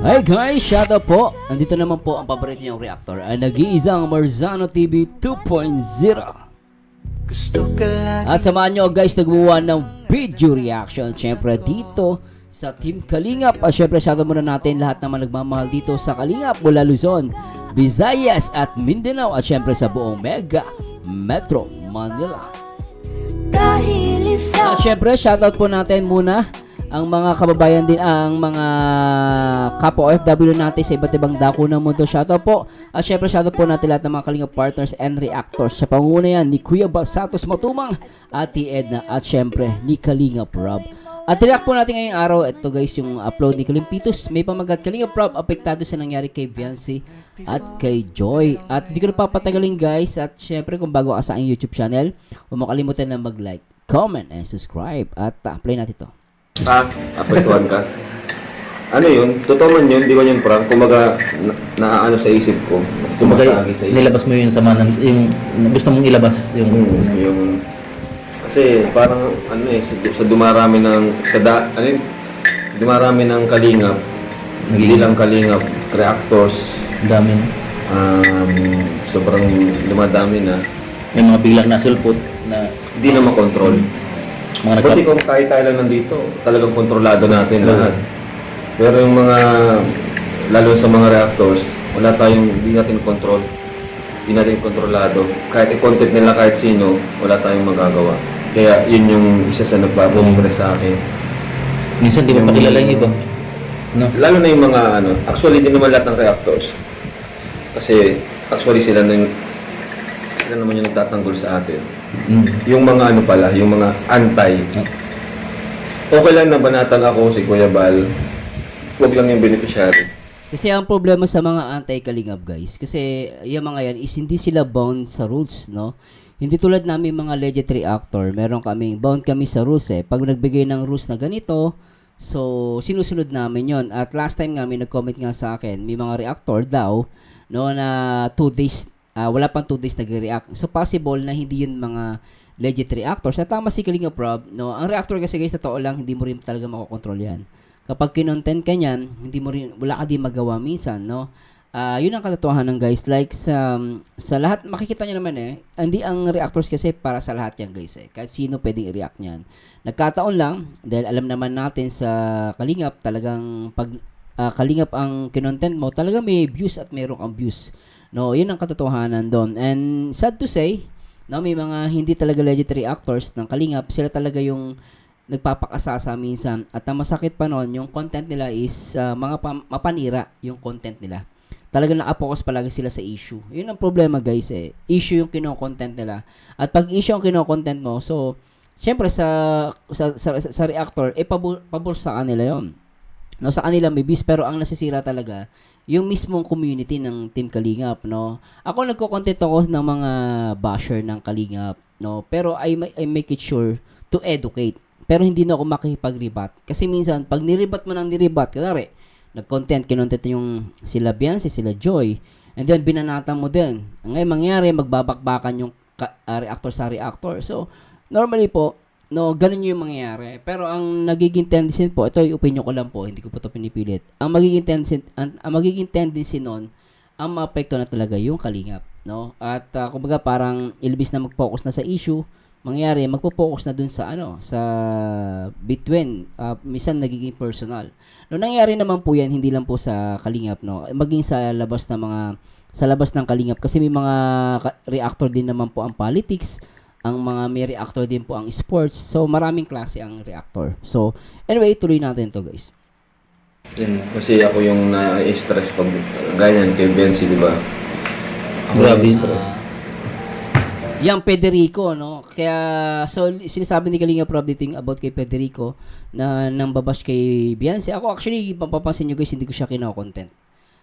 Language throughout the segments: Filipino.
Hi guys, shoutout po. Andito naman po ang paborito niyong reactor, ang nag-iisang Marzano TV 2.0. At samahan nyo guys, nagbuwa ng video reaction. Siyempre dito sa Team Kalingap. At siyempre shoutout muna natin lahat naman nagmamahal dito sa Kalingap mula Luzon, Visayas at Mindanao. At siyempre sa buong Mega Metro Manila. At syempre, shoutout po natin muna ang mga kababayan din, ang mga kapwa OFW natin sa iba't ibang dako ng mundo. Shoutout po. At syempre, shoutout po natin lahat ng mga Kalingap partners and reactors. Sa panguna yan ni Kuya Bal Santos Matumang, Ate Edna, at syempre ni Kalingap Rob. At react po natin ngayong araw. Ito guys, yung upload ni Kalimpitos. May pamagat, Kalingap Rob, apektado sa nangyari kay Beyonce at kay Joy. At hindi ko na papatagalin guys. At syempre, kung bago ka sa aking YouTube channel, huwag mo kalimutan na mag-like, comment, and subscribe. At play natin to. Apektuhan ka? Ano yun? Totoo man yun, di ba yun prank? Kumaga, naaano sa isip ko. Kumbaga, nilabas mo yung sama ng, yung gusto mong ilabas yung kasi parang ano eh, sa dumarami ng dumarami ng Kalingap, hindi lang Kalingap reactors, dami, sobrang dumadami na. may mga biglang nasulpot na Hindi na makontrol. mga Buti kung kahit tayo lang nandito, talagang kontrolado natin lahat. Pero yung mga, lalo sa mga reactors, hindi natin control. Hindi natin kontrolado. Kahit i-content nila kahit sino, wala tayong magagawa. Kaya yun yung isa sa nagpapastress sa akin. minsan di mo pakilala yung iba, no? Lalo na yung mga actually hindi naman lahat ng reactors. Kasi actually sila naman yung nagtatanggol sa atin. Yung mga pala, yung mga anti. Okay lang na banatan ako si Kuya Bal. Huwag lang yung beneficiary. Kasi ang problema sa mga anti-Kalingap guys, kasi yung mga yan is hindi sila bound sa rules, no? Hindi tulad namin mga legit reactor, meron kaming bound kami sa rules eh. Pag nagbigay ng rules na ganito, so sinusunod namin yon. At last time nga may nag-comment nga sa akin, may mga reactor daw, no, na 2 days, wala pang 2 days nag-react. So possible na hindi yun mga legit reactors. At tama si Kalingap Rob, no, ang reactor kasi guys, totoo lang, hindi mo rin talaga makokontrol yan. Kapag kinontent ka niyan, wala ka din magawa minsan, no? Yun ang katotohanan guys. Like sa lahat, makikita niyo naman hindi ang reactors kasi para sa lahat yan guys Kahit sino pwedeng i-react niyan. Nagkataon lang, dahil alam naman natin sa Kalingap, talagang pag Kalingap ang kinontent mo, talaga may views at mayroong ang views. No, yun ang katotohanan doon. And sad to say, no, may mga hindi talaga legit reactors ng Kalingap, sila talaga yung nagpapakasasa minsan. At ang masakit pa noon, yung content nila is mapanira yung content nila. Talagang naka-focus palagi sila sa issue. Yun ang problema guys Issue yung kino-content nila. At pag issue ang kino-content mo, so syempre sa reactor, pabor sa kanila yun. No, sa kanila may bis, pero ang nasisira talaga yung mismong community ng Team Kalingap, no. Ako nagko-content ako ng mga basher ng Kalingap, no. Pero I make it sure to educate. Pero hindi na ako makikipag-rebat. Kasi minsan pag nirebat mo ng nirebat, kunwari kinontent yung sila Beyonce, sila Joy, and then binanatan mo din. Ngayon mangyari, magbabakbakan yung reactor sa reactor. So, normally po, no, ganun yung mangyayari. Pero ang nagiging tendency po, ito yung opinion ko lang po, hindi ko po ito pinipilit. Ang magiging tendency nun, ang maapekto na talaga yung Kalingap, no? At kumbaga parang ilbis na mag-focus na sa issue, mangyayari, magpo-focus na dun sa sa between, minsan nagiging personal. No, nangyari naman po yan, hindi lang po sa Kalingap, no, maging sa labas ng Kalingap, kasi may mga reactor din naman po ang politics, may reactor din po ang sports, so maraming klase ang reactor. So anyway, tuloy natin to guys. Kasi ako yung na-stress pag ganyan kay Bensi, di ba? Grabe. Yang Federico, no? Kaya, so, sinasabi ni Kalingap Rob dito about kay Federico na nang babash kay Beyonce. Ako, actually, mapapansin nyo guys, hindi ko siya kino-content.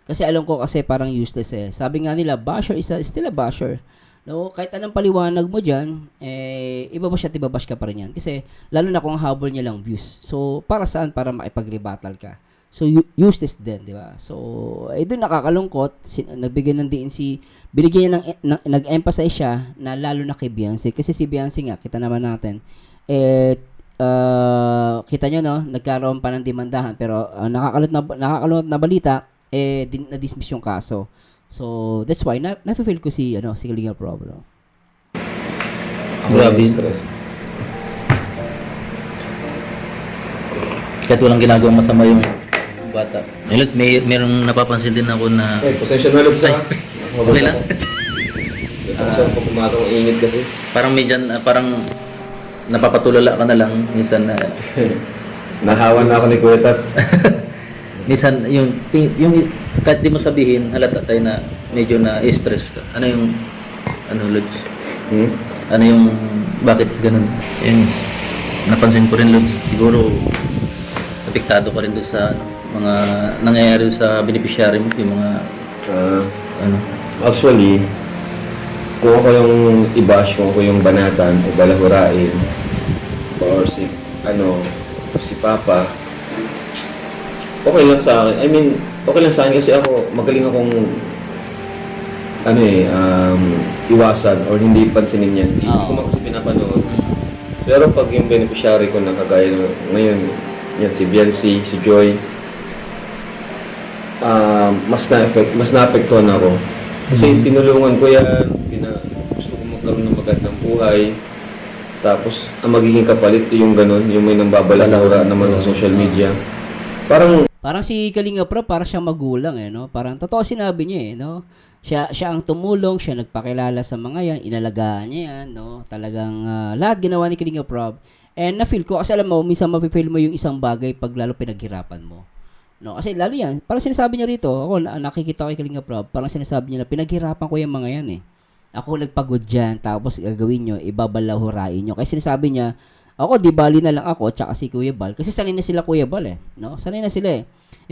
Kasi alam ko kasi parang useless Sabi nga nila, basher is still a basher. No? Kahit anong paliwanag mo dyan, ibabash at ibabash ka pa rin yan. Kasi, lalo na kung habol niya lang views. So, para saan? Para makipag-rebuttal ka. So, useless din, di ba? So, doon nakakalungkot. Nagbigay ng DNC, binigyan niya nag-emphasize siya na lalo na kay Beyonce. Kasi si Beyonce nga, kita naman natin, kita nyo, no, nagkaroon pa ng demandahan, pero nakakalunod na balita, na-dismiss yung kaso. So, that's why, na-feel ko si Kalinga Prab, no? Grabe. stress. Kahit walang ginagawang masama yung bata. Ayun, merong napapansin din ako na Pasensya na lang sa... okay lang. Saan po kumatong ingit kasi? Parang parang napapatulala ka na lang minsan na Nahawan na ako ni Kuya Tats. minsan yung kahit di mo sabihin halata sa'yo na medyo na stress ka. Ano yung Lods? Ano yung bakit ganun? Yun, napansin ko rin, Lods, siguro apektado ka rin doon sa mga nangyayari sa beneficiary mo, yung mga Actually, kung ako yung i-bash, kung ako yung banatan o balahurain or si Papa, okay lang sa akin. I mean, okay lang sa akin kasi ako, magaling akong iwasan or hindi pansinin yan. Hindi ko man kasi pinapanood. Pero pag yung beneficiary ko na kagaya ngayon, yan si Biancy, si Joy, mas naapektuhan ako. Kasi tinulungan ko yan, gusto ko magkaroon ng magandang buhay. Tapos, ang magiging kapalit yung ganun, yung may nambabalahura naman sa social media. Parang si Kalinga Prab, parang siyang magulang, no? Parang totoo sinabi niya, no? Siya ang tumulong, siya nagpakilala sa mga yan, inalagaan niya yan, no? Talagang lahat ginawa ni Kalinga Prab. And na-feel ko, kasi alam mo, minsan mafe-feel mo yung isang bagay pag lalo pinaghirapan mo. No, kasi lalo yan, parang sinasabi niya rito, ako nakikita ko kay Kalinga Prab, parang sinasabi niya na pinaghirapan ko yung mga yan Ako nagpagod dyan, tapos gagawin nyo, ibabalahurain nyo. Kasi sinasabi niya, ako, di bali na lang ako, tsaka si Kuya Bal. Kasi sanay na sila Kuya Bal no? Sanay na sila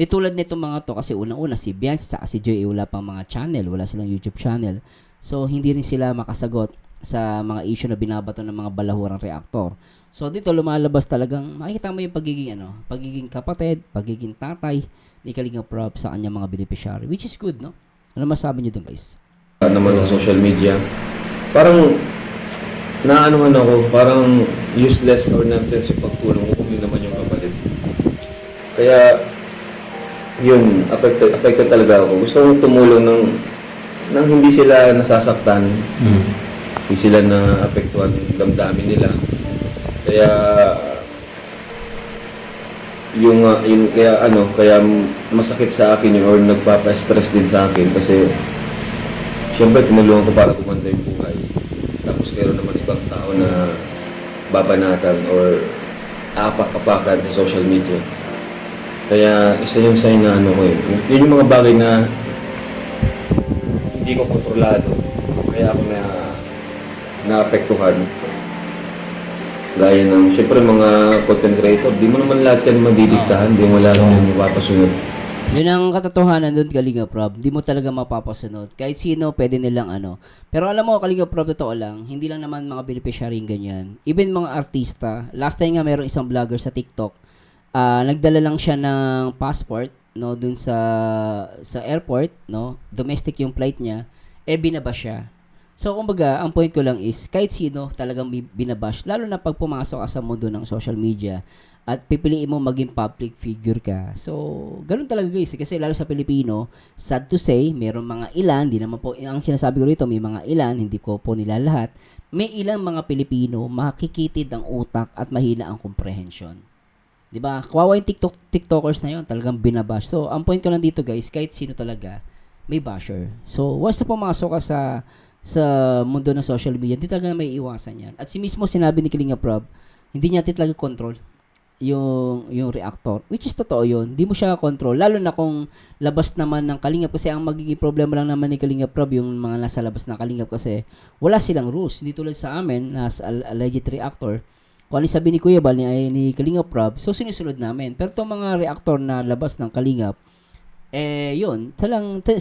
tulad nitong mga to, kasi unang-una si Biancy, tsaka si Joy, wala pang mga channel, wala silang YouTube channel. So, hindi rin sila makasagot sa mga issue na binabato ng mga balahurang reactor. So dito lumalabas talagang makikita mo yung pagiging kapatid, pagiging tatay ni Kalinga Prab sa kanyang mga beneficiary, which is good, no? Ano masabi niyo dun, guys? Naman sa social media, parang naanuhan ako, parang useless or nonsense yung pagtulong ko kung yun naman yung kapalit. Kaya yun, affected talaga ako. Gusto kong tumulong nang hindi sila nasasaktan, hindi sila na-apektuhan yung damdamin nila. Kaya kaya masakit sa akin yun or nagpapa-stress din sa akin kasi siyempre tumulungan ko para gumanda yung buhay. Tapos meron naman ibang tao na babanatan or apak-apakan sa social media. Kaya isa yung sign na yun yung mga bagay na hindi ko kontrolado. Kaya ako naapektuhan. Gaya ng, syempre mga content creator, di mo naman lahat yan madidiktahan, di mo lahat yan mapapasunod. Yun ang katotohanan doon, Kalinga Prab. Di mo talaga mapapasunod. Kahit sino, pwede nilang Pero alam mo, Kalinga Prab, totoo lang, hindi lang naman mga beneficiary ganyan. Even mga artista, last time nga meron isang vlogger sa TikTok, nagdala lang siya ng passport, no, dun sa airport, no, domestic yung flight niya, binabash siya. So, kumbaga, ang point ko lang is, kahit sino talagang binabash, lalo na pag pumasok ka sa mundo ng social media, at pipiliin mo maging public figure ka. So, ganun talaga guys. Kasi lalo sa Pilipino, sad to say, meron mga ilan, di naman po, ang sinasabi ko rito, may mga ilan, hindi ko po nila lahat, may ilang mga Pilipino, makikitid ang utak at mahina ang comprehension. Diba? Kawawa yung TikTokers na yun, talagang binabash. So, ang point ko lang dito guys, kahit sino talaga, may basher. So, once na pumasok ka sa mundo ng social media, hindi talaga may iwasan yan. At si mismo sinabi ni Kalinga Prab, hindi niya talaga control yung reactor, which is totoo yun. Hindi mo siya control, lalo na kung labas naman ng Kalingap, kasi ang magiging problema lang naman ni Kalinga Prab yung mga nasa labas ng Kalingap kasi wala silang rules. Hindi tulad sa amin as alleged reactor, kung ano sabi ni Kuya Bal ni Kalinga Prab, so sinusunod namin. Pero itong mga reactor na labas ng Kalingap, yun,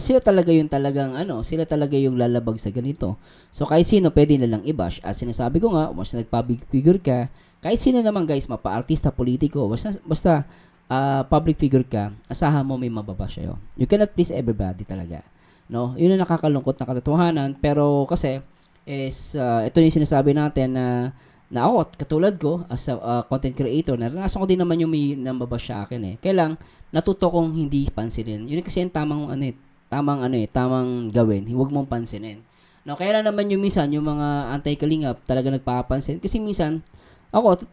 sila talaga yung talagang sila talaga yung lalabag sa ganito. So kahit sino pwede na lang i-bash. At sinasabi ko nga, once nag-public figure ka, kahit sino naman guys, mapa-artista, politiko, basta public figure ka, asahan mo may mababash sa'yo. You cannot please everybody talaga. No? Yun ang nakakalungkot na katotohanan, pero kasi ito yung sinasabi natin na Na ako, katulad ko, as a content creator, naranasan ko din naman yung may nambabash sa akin eh. Kaya lang, natuto kong hindi pansinin. Yun kasi yung tamang gawin. Huwag mong pansinin. No, kaya lang naman yung minsan, yung mga anti-kalingap talaga nagpapansin. Kasi minsan, wag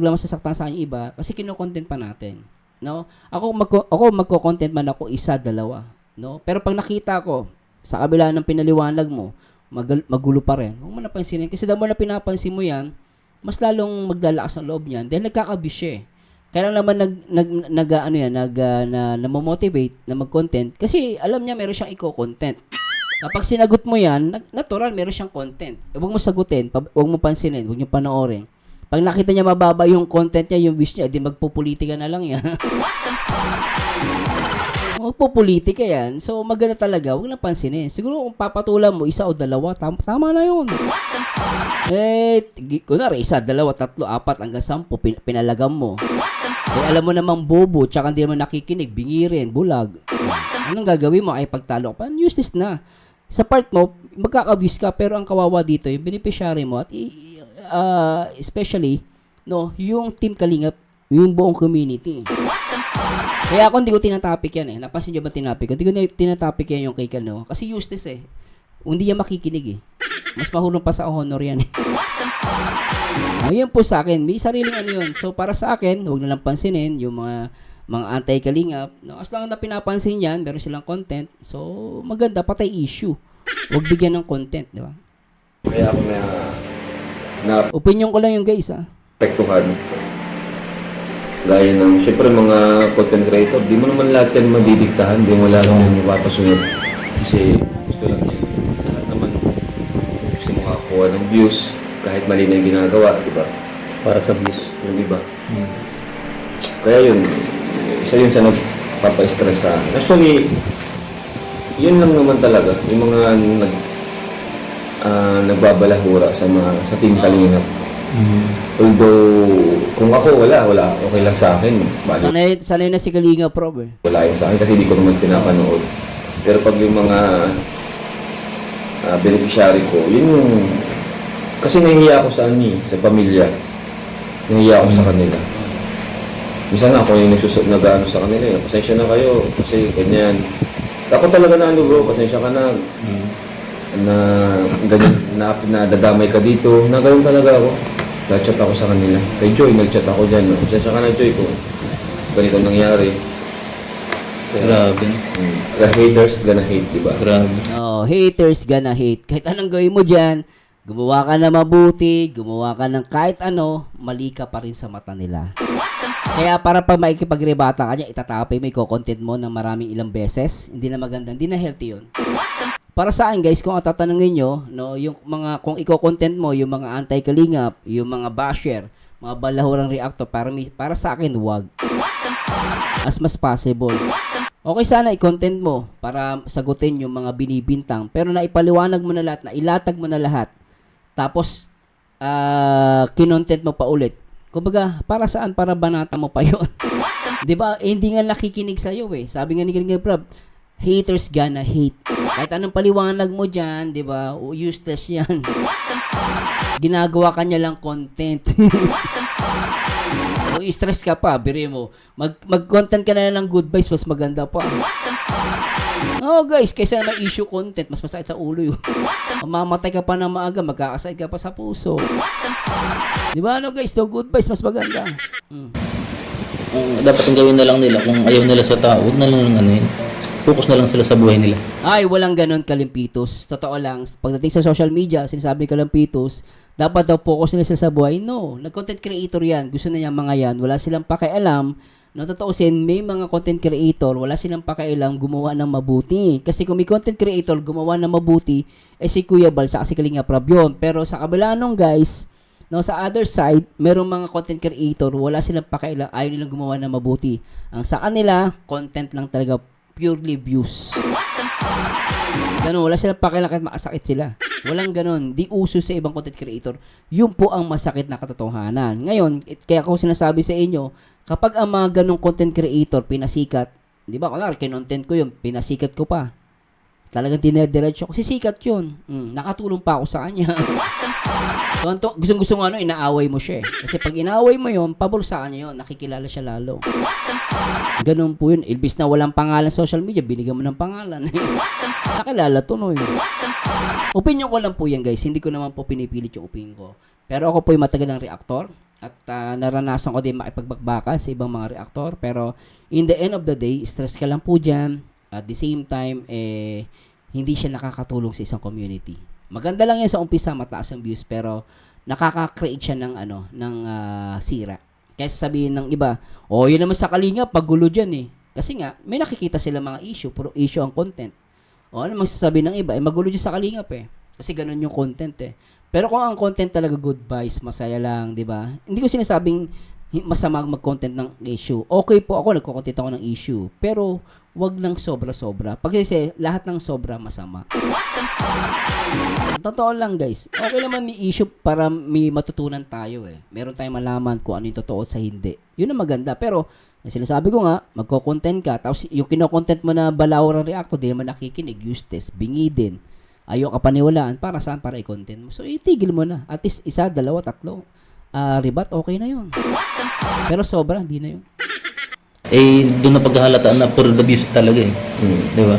lang masasaktan sa kanya iba kasi kino-content pa natin. No? Ako magko-content man ako isa, dalawa. No? Pero pag nakita ko, sa kabila ng pinaliwanag mo, magulo pa rin. Huwag mo napansinin. Kasi dahil mo na pinapansin mo yan, mas lalong maglalakas ang loob niyan dahil nagkakabis siya eh. Kaya lang naman namomotivate na mag-content kasi alam niya meron siyang i-content. Kapag sinagot mo yan, natural meron siyang content. Huwag mo sagutin, huwag mo pansinin, huwag niyo panoorin. Pag nakita niya mababa yung content niya, yung wish niya, di magpupolitika na lang yan. Magpupolitika yan. So, maganda talaga. Huwag na pansinin. Siguro kung papatulan mo, isa o dalawa, tama na yun. Kunwari, isa, dalawa, tatlo, apat, hanggang 10, pinalagam mo. Alam mo namang bobo, tsaka hindi naman nakikinig, bingirin, bulag. Anong gagawin mo? Ay, pagtalo ka pa, useless na. Sa part mo, magkaka-abuse ka, pero ang kawawa dito, yung beneficiary mo, at especially, no, yung Team Kalingap, yung buong community. Kaya ako hindi ko tinatapik yan eh. Napansin niyo ba tinapik ko? Hindi ko tinatapik yan yung kay Kano. Kasi useless eh. Hindi yan makikinig eh. Mas mahulong pa sa honor yan eh. Yan po sa akin. May sariling ano yun. So para sa akin, huwag na lang pansinin yung mga anti-kalingap. No, as lang na pinapansin yan, meron silang content. So maganda, patay issue. Huwag bigyan ng content, di ba? Kaya ako na Opinion ko lang yung guys ah. apektuhan. Gaya ng, syempre mga content creator, di mo naman lahat yan madidiktahan, di mo lahat yung ipapasunod. Kasi gusto lang yan. Lahat naman gusto mo makakuha ng views, kahit mali na yung ginagawa, di ba? Para sa views. Yung iba. Kaya yun, isa yun sa nagpapa-stress sa akin. Actually, yun lang naman talaga, yung mga nagbabalahura sa Team Kalingap. Although, kung ako wala, okay lang sa akin. Sanay na si Kalinga Prob eh. Wala yun sa akin kasi hindi ko naman pinapanood. Pero pag yung mga beneficiary ko, yun yung... Kasi nahihiya ako sa sa pamilya. Nahihiya ako sa kanila. Minsan nga ako yung nag-ano sa kanila. Pasensya na kayo kasi ganyan. Ako talaga na bro, pasensya ka na. Na ganyan, na dadamay ka dito. Na ganyan talaga ako. Nag-chat ako sa kanila. Kay Joy, nag-chat ako dyan. No? Pasensya ka na, Joy, kung ganito nangyari. Grabe. The haters gonna hate, diba? Grabe. Oh, haters gonna hate. Kahit anong gawin mo dyan, gumawa ka na mabuti, gumawa ka ng kahit ano, mali ka pa rin sa mata nila. Kaya para pag maikipagrebata ka niya, itatapay mo, i-content mo ng maraming ilang beses, hindi na maganda, hindi na healthy yun. Para saan guys, kung tatanungin nyo, no, yung mga, kung i-content mo, yung mga anti-kalingap, yung mga basher, mga balahurang reactor, para sa akin, wag. As mas possible. Okay sana i-content mo para sagutin yung mga binibintang, pero naipaliwanag mo na lahat, nailatag mo na lahat, tapos, kinontent mo pa ulit. Kumbaga, para saan? Para banata mo pa yun. Diba? Hindi nga nakikinig sa'yo eh. Sabi nga ni Kalinga Prab, haters gonna hate. Kahit anong paliwanag mo dyan, di ba? Useless yan. Ginagawa ka niya lang content. Kung stress ka pa, biri mo, mag-content ka na lang good vibes, mas maganda pa. Oh guys, kaysa may issue content, mas masakit sa ulo yun. Mamamatay ka pa ng maaga, magkakasakit ka pa sa puso. Di ba ano guys, the good vibes, mas maganda. Dapat ang gawin na lang nila, kung ayaw nila sa tao, huwag na lang ano yun. Focus na lang sila sa buhay nila. Ay, walang ganon kalimpitos. Totoo lang. Pagdating sa social media, sinasabi kalimpitos, dapat daw focus nila sila sa buhay. No, nag-content creator yan. Gusto na niya mga yan. Wala silang pakialam. No, totoosin, may mga content creator, wala silang pakialam gumawa ng mabuti. Kasi kung may content creator gumawa ng mabuti, si Kuya Bal sa kasi Kalinga Prab yun. Pero sa kabila nung guys, no, sa other side, merong mga content creator, wala silang pakialam, ayaw nilang gumawa ng mabuti. Ang sa kanila, content lang talaga, purely views. Ganun, wala silang pakialam kahit makasakit sila. Walang ganun. Di uso sa ibang content creator. Yun po ang masakit na katotohanan. Ngayon, kaya ako sinasabi sa inyo, kapag ang mga ganong content creator pinasikat, di ba, kunwari, kinontent ko yun, pinasikat ko pa. Talagang dinediretso ko. Sikat yun. Nakatulong pa ako sa kanya. So, gustong-gusto nga inaaway mo siya eh. Kasi pag inaaway mo yun, pabor sa kanya yun. Nakikilala siya lalo. Ganun po yun. Ilbis na walang pangalan social media, binigyan mo ng pangalan. Nakilala to no. Opinion ko lang po yan guys. Hindi ko naman po pinipilit yung opinion ko. Pero ako po yung matagal ng reactor. At naranasan ko din makipagbakbakan sa ibang mga reactor. Pero in the end of the day, stress ka lang po dyan. At the same time, hindi siya nakakatulong sa isang community. Maganda lang yan sa umpisa, mataas ang views, pero nakaka-create siya ng sira. Kaya sabihin ng iba, yun naman sa Kalingap, paggulo dyan eh. Kasi nga, may nakikita sila mga issue, puro issue ang content. Ano namang sasabihin ng iba, magulo dyan sa Kalingap eh. Kasi ganun yung content eh. Pero kung ang content talaga good vibes, masaya lang, di ba? Hindi ko sinasabing masama mag-content ng issue. Okay po ako, nagko-content ako ng issue. Pero, wag lang sobra-sobra. Pag kasi, lahat ng sobra masama. Totoo lang guys. Okay naman may issue para may matutunan tayo eh. Meron tayong malaman kung ano yung totoo sa hindi. Yun ang maganda. Pero, sinasabi ko nga, magko-content ka, tapos yung kino-content mo na balawar ang reacto, di naman nakikinig, useless, bingi din. Ayaw ka paniwalaan, para saan? Para i-content mo. So, itigil mo na. At least, 1, 2, 3, ribat, okay na yun. Pero sobra, hindi na yun. Doon na paghahalataan na for the views talaga eh. Di ba?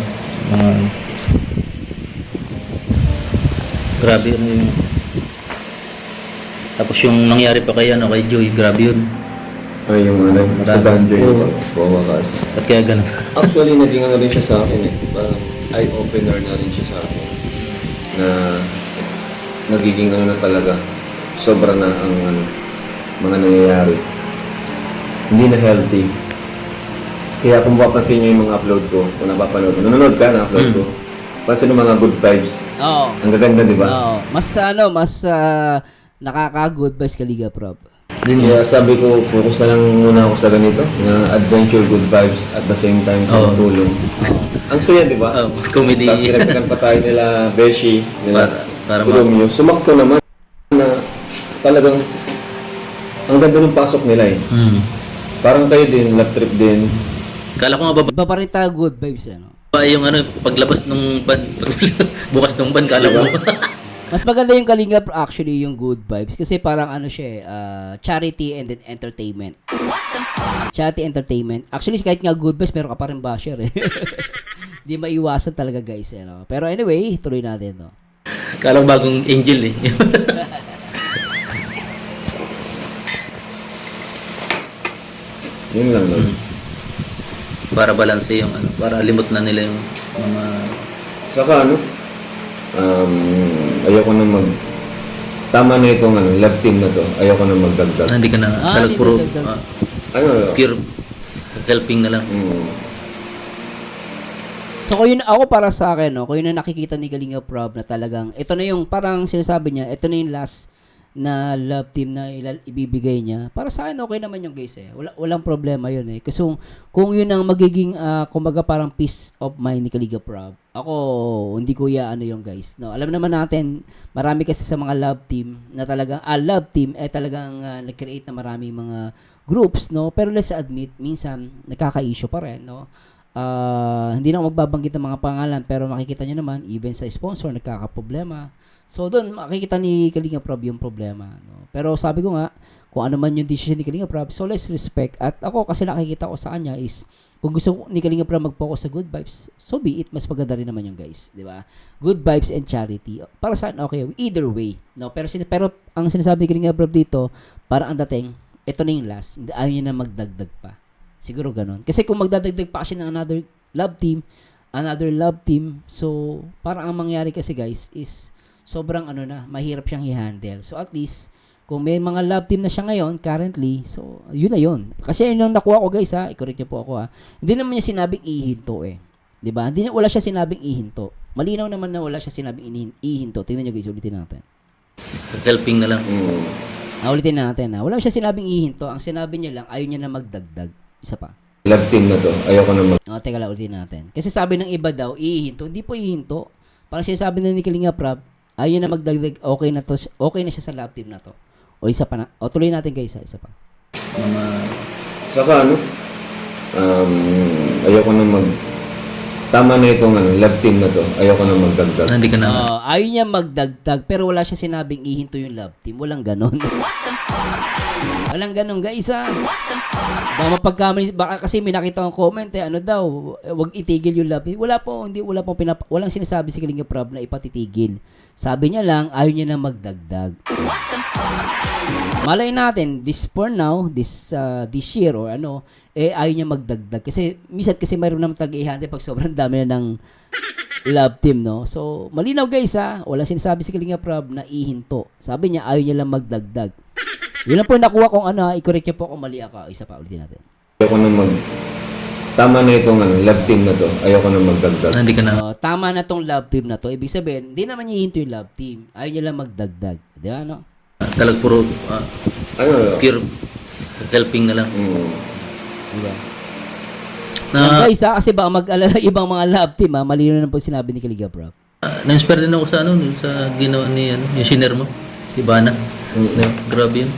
Grabe yung... Tapos yung nangyari pa kay Joy, grabe yun. Ay, yung sa Banjoy. Bumakas. At kaya ganun. Actually, naging rin siya sa akin eh. Parang eye-opener na rin siya sa akin. Na nagiging na talaga. Sobra na ang mga nangyayari. Hindi na healthy. Kaya kung mapapansin nyo yung mga upload ko, kung napapanood mo, nanonood ka na upload ko, pansin yung mga good vibes. Oo. Ang gaganda, di ba? Oo. Mas nakaka-good vibes Kaligap Rob. Kaya sabi ko, focus na lang muna ako sa ganito, na adventure, good vibes, at the same time, tulong. Ang saya, di ba? Comedy. Tapos pinagtagan pa tayo nila Beshi, nila Para Romeo. Sumakto naman na talagang ang ganda ng pasok nila eh. Parang kayo din, lap trip din. Kala ko nga Iba pa rin tayo good vibes ano. yung paglabas ng ban, bukas ng ban, kala ko. Mas maganda yung Kalingap actually yung good vibes kasi parang siya charity and then entertainment. Charity entertainment. Actually kahit nga good vibes meron ka pa rin basher eh. Di maiwasan talaga guys eh, no? Pero anyway, tuloy natin no. Kala ko bagong angel eh. Yun lang no. Para balanse yung para limot na nila yung mga... Saka ayoko na tama na itong love team na to. Ayoko na magdagdag. Hindi ka na hindi puro dagdag. pure helping na lang. So kung yun ako para sa akin no, kung yun na nakikita ni Kalingap Rob na talagang ito na yung parang sinasabi niya, ito na yung last na love team na ibibigay niya. Para sa akin okay naman yung guys eh. Walang problema yun eh. Kasi kung yun ang magiging kumbaga parang peace of mind ni Kalingap Rob, ako hindi ko yung guys. No, alam naman natin marami kasi sa mga love team na talagang love team talagang nag-create na maraming mga groups no. Pero let's admit minsan nagkaka-issue pa rin no. Hindi na ako magbabanggit ng mga pangalan pero makikita nyo naman even sa sponsor nagkakaproblema. So doon makikita ni Kalingap Rob yung problema no? Pero sabi ko nga kung ano man yung decision ni Kalingap Rob, so let's respect. At ako kasi nakikita ko sa kanya is kung gusto ni Kalingap Rob mag-focus sa good vibes, so be it, mas maganda rin naman yung guys, di ba? Good vibes and charity para sa okay either way no. Pero ang sinasabi ni Kalingap Rob dito para ang dating ito na yung last, ayaw niya na magdagdag pa. Siguro ganun. Kasi kung magdadagdag pa siya ng another love team, so parang ang mangyari kasi guys is sobrang mahirap siyang i-handle. So at least, kung may mga love team na siya ngayon, currently, so yun na yun. Kasi yun yung nakuha ko guys i-correct niyo po ako hindi naman niya sinabing ihinto eh. Diba? Wala siya sinabing ihinto. Malinaw naman na wala siya sinabing ihinto. Tingnan niyo guys, ulitin natin. Helping na lang. Ulitin natin Wala siya sinabing ihinto. Ang sinabi niya lang, ayaw niya na magdagdag. Isa pa. Love team na to. Ayoko na Teka lang, ulitin natin. Kasi sabi ng iba daw, ihinto. Hindi po ihinto. Parang sinasabi na ni Kalingap Rob, ayaw na magdagdag, okay na siya sa love team na to. O isa pa na. O tuloy natin guys isa pa. Saka ayoko na tama na itong love team na to. Ayoko na magdagdag. Hindi ka na. Ayaw niya magdagdag, pero wala siya sinabing ihinto yung love team. Walang ganon. Walang ganon, guys, ha? Baka mapagkamali, baka kasi may nakita akong comment, ano daw, wag itigil yung love team. Wala pong walang sinasabi si Kalinga Prab na ipatitigil. Sabi niya lang, ayaw niya na magdagdag. Malay natin, this for now, this year or ano, ayaw niya magdagdag. Kasi, minsan kasi mayroon naman talaga ihante pag sobrang dami na ng love team, no? So, malinaw guys, ha? Walang sinasabi si Kalinga Prab na ihinto. Sabi niya, ayaw niya lang magdagdag. Yun lang po yung nakuha kong i-correct niya po kung mali ako. Isa pa, ulitin natin. Ayoko na tama na itong love team na to. Ayoko na magdagdag. Hindi ka na. Tama na tong love team na to. Ibig sabihin, hindi naman niya ihinto yung love team. Ayaw niya lang magdagdag. Di ba, no? Talag puro Ano? pure helping na lang. Di ba? Na, Guys, kasi baka mag-alala ibang mga love team, ha? Malino na po sinabi ni Kalinga Prab. na-inspire din ako sa sa ginawa ni yung senior mo, si Bana. Grabe yun.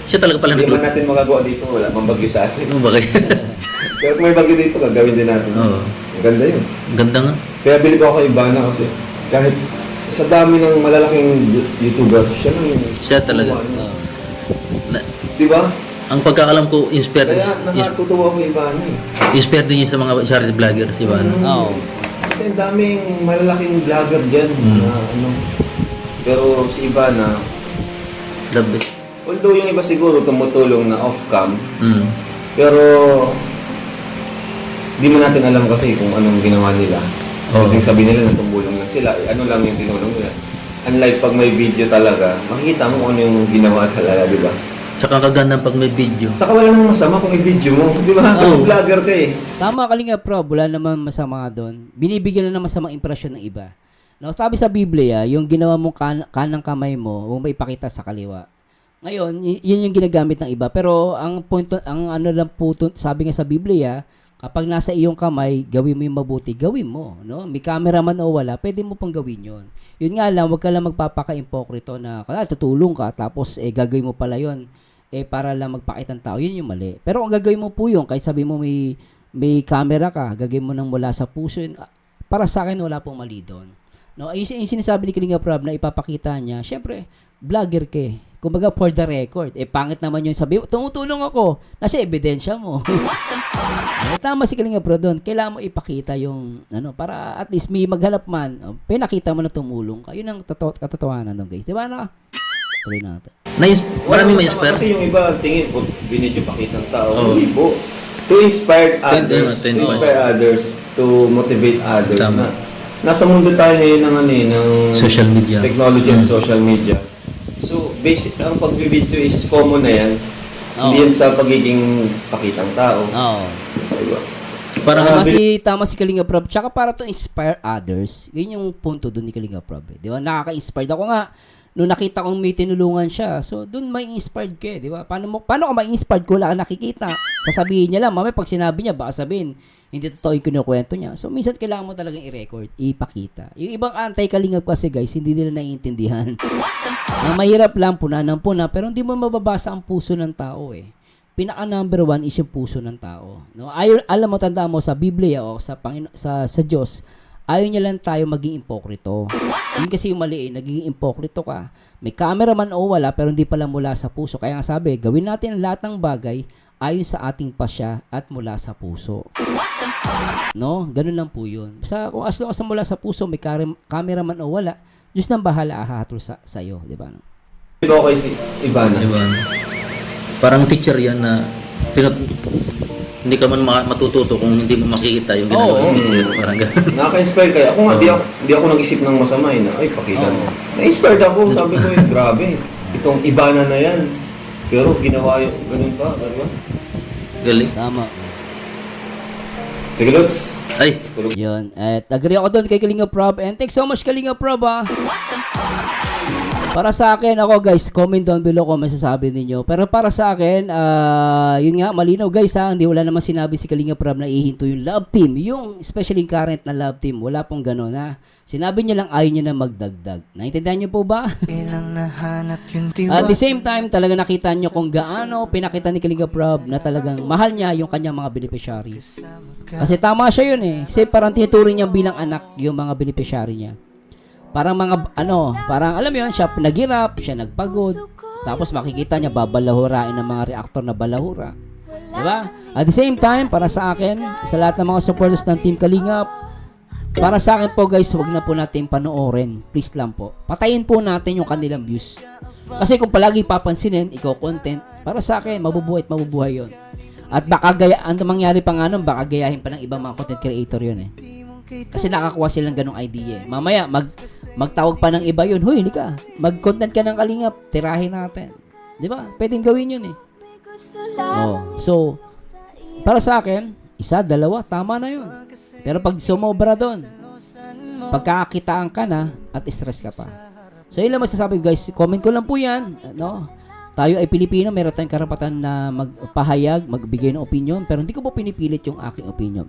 Siya talaga pala Hindi man natin magagawa dito. Wala mang bagyo sa atin. Ano ba kayo? Kaya kung may bagyo dito, gagawin din natin. Oo. Ang ganda yun. Ganda nga. Kaya bilib ako kay Ivana kasi kahit sa dami ng malalaking YouTuber, siya lang yung... Siya talaga. gumawa, no? Na, Di ba? ang pagkakalam ko, inspired Kaya nakatutuwa ko kay Ivana eh. inspired din yun sa mga charity vlogger, si Bana. Oo. Kasi ang daming malalaking vlogger dyan na ano. Pero si Ivana, The best. although yung iba siguro tumutulong na off-cam, pero di mo natin alam kasi kung anong ginawa nila. Oo. Pwedeng sabihin nila na tumulong lang sila, ano lang yung tinulong nila. Unlike pag may video talaga, makikita mo kung ano yung ginawa talaga, di ba? Tsaka ang kaganda pag may video. Saka wala namang masama kung may video mo, di ba? Kasi Oo. vlogger ka eh. Tama, Kalinga Prab, wala naman masama doon. Binibigyan na ng masamang impresyon ng iba. No, sabi sa Biblia, yung ginawa mong kanang kamay mo, huwag mo ipakita sa kaliwa. Ngayon, yun yung ginagamit ng iba. Pero ang point, ang ano lang po, sabi nga sa Biblia, kapag nasa iyong kamay, gawin mo yung mabuti, gawin mo. No? May cameraman o wala, pwede mo pang gawin yun. Yun nga lang, huwag ka lang magpapaka-impokrito na, tutulong ka, tapos gagawin mo pala yun, para lang magpakita ng tao. Yun yung mali. Pero kung gagawin mo po yun, kahit sabi mo may camera ka, gagawin mo nang mula sa puso yun, para sa akin, wala pong mali doon. No, yung sinasabi ni Kalinga Prab na ipapakita niya, syempre, vlogger ka eh. Kumbaga for the record. Pangit naman yung sabi, tumutulong ako. Nasa ebidensya mo. Tama si Kalinga Prab doon. Kailangan mo ipakita yung, para at least may maghanap man. Pinakita mo na tumulong ka. Yun ang katotohanan doon, guys. Di ba na? Tuloy natin. Marami may inspire. Kasi yung iba, tingin po, binidyo pakitang tao. Oo. Hindi po. To inspire others. To To inspire others. To motivate others. Tama. Nasa mundo tayo ngayon ng Social media. Technology and social media. So, basic, ang pag-video is common na yan. Oo. Hindi yan sa pagiging pakitang tao. Oo. Diba? Parang Tama si Kalinga Prab. Tsaka para to inspire others. Yun yung punto doon ni Kalinga Prab. Di ba? Nakaka-inspired ako nga. Nung nakita kong may tinulungan siya, so doon may inspired ka, di ba? Paano ka ma-inspired kung wala kang nakikita? Sasabihin niya lang, mamaya pag sinabi niya, baka sabihin, hindi totoo yung kinukwento niya. So, minsan kailangan mo talagang i-record, ipakita. Yung ibang anti-kalingap kasi, guys, hindi nila naiintindihan. Ang mahirap lang, puna, pero hindi mo mababasa ang puso ng tao, eh. Pinaka number one is yung puso ng tao. No? Alam mo, tandaan mo, sa Biblia o sa Diyos, ayaw niya lang tayo maging impokrito. Yun kasi yung mali, naging impokrito ka. May cameraman o wala, pero hindi pala mula sa puso. Kaya nga sabi, gawin natin lahat ng bagay ayon sa ating pasya at mula sa puso. No? Ganun lang po yun. Kung as long as mula sa puso, may cameraman o wala, Diyos nang bahala ahatol sa iyo, di ba? Ito ako si Ivana. Parang teacher yan na hindi ka man matututo kung hindi mo makikita yung ginagawa mo. Parang gano'n. Nakaka-inspire kaya. Ako nga, di ako nag-isip ng masama na, ay, pakita mo. Na-inspired ako. Sabi ko, grabe. Itong Ivana na yan. Pero ginawa yung ganun pa. Ganun. Galing. Tama. Sige, Lods. Ay, Yun. At agree ako doon kay Kalinga Prab. And thanks so much, Kalinga Prab, Para sa akin, ako guys, comment down below kung masasabi ninyo. Pero para sa akin, yun nga, malinaw guys ha, hindi wala naman sinabi si Kalinga Prab na ihinto yung love team. Yung especially current na love team, wala pong ganun ha. Sinabi niya lang ayaw niya na magdagdag. Naintindihan niyo po ba? At the same time, talaga nakita niyo kung gaano pinakita ni Kalinga Prab na talagang mahal niya yung kanyang mga beneficiary. Kasi tama siya yun eh. Kasi parang tinuturing niya bilang anak yung mga beneficiary niya. Parang mga, parang alam mo yun, siya naghirap, siya nagpagod. Tapos makikita niya babalahurain ng mga reactor na balahura. Diba? At the same time, para sa akin, sa lahat ng mga supporters ng Team Kalingap, para sa akin po guys, huwag na po natin panoorin. Please lang po. Patayin po natin yung kanilang views. Kasi kung palagi papansinin, ikaw content, para sa akin, mabubuhay at mabubuhay yun. At baka ang mangyari pa nga nun, baka gayahin pa ng ibang mga content creator yun eh. Kasi nakakuha silang ganong idea eh. Mamaya, magtawag pa ng iba yun. Hoy, halika. Mag-content ka ng Kalingap. Tirahin natin. Di ba? Pwedeng gawin yun eh. Oh. So, para sa akin, 1, 2, tama na yun. Pero pag sumobra doon, pagkakakitaan ka na at stress ka pa. So, yun lang masasabi guys. Comment ko lang po yan. Tayo ay Pilipino. Meron tayong karapatan na magpahayag, magbigay ng opinion. Pero hindi ko po pinipilit yung aking opinion.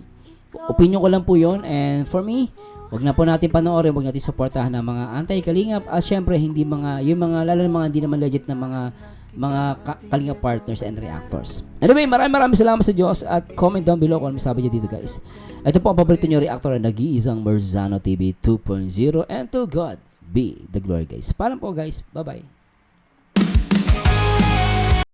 Opinion ko lang po yun, and for me, wag na po natin panoorin, wag natin suportahan ng mga anti-Kalingap, at syempre hindi yung mga lalo ng mga hindi naman legit na mga Kalingap partners and reactors. Anyway, maraming salamat sa Diyos, at comment down below kung ano masabi niyo dito guys. Ito po ang paborito niyo reactor na nag-iisang Merzano TV 2.0, and to God be the glory guys. Paalam po guys, bye bye.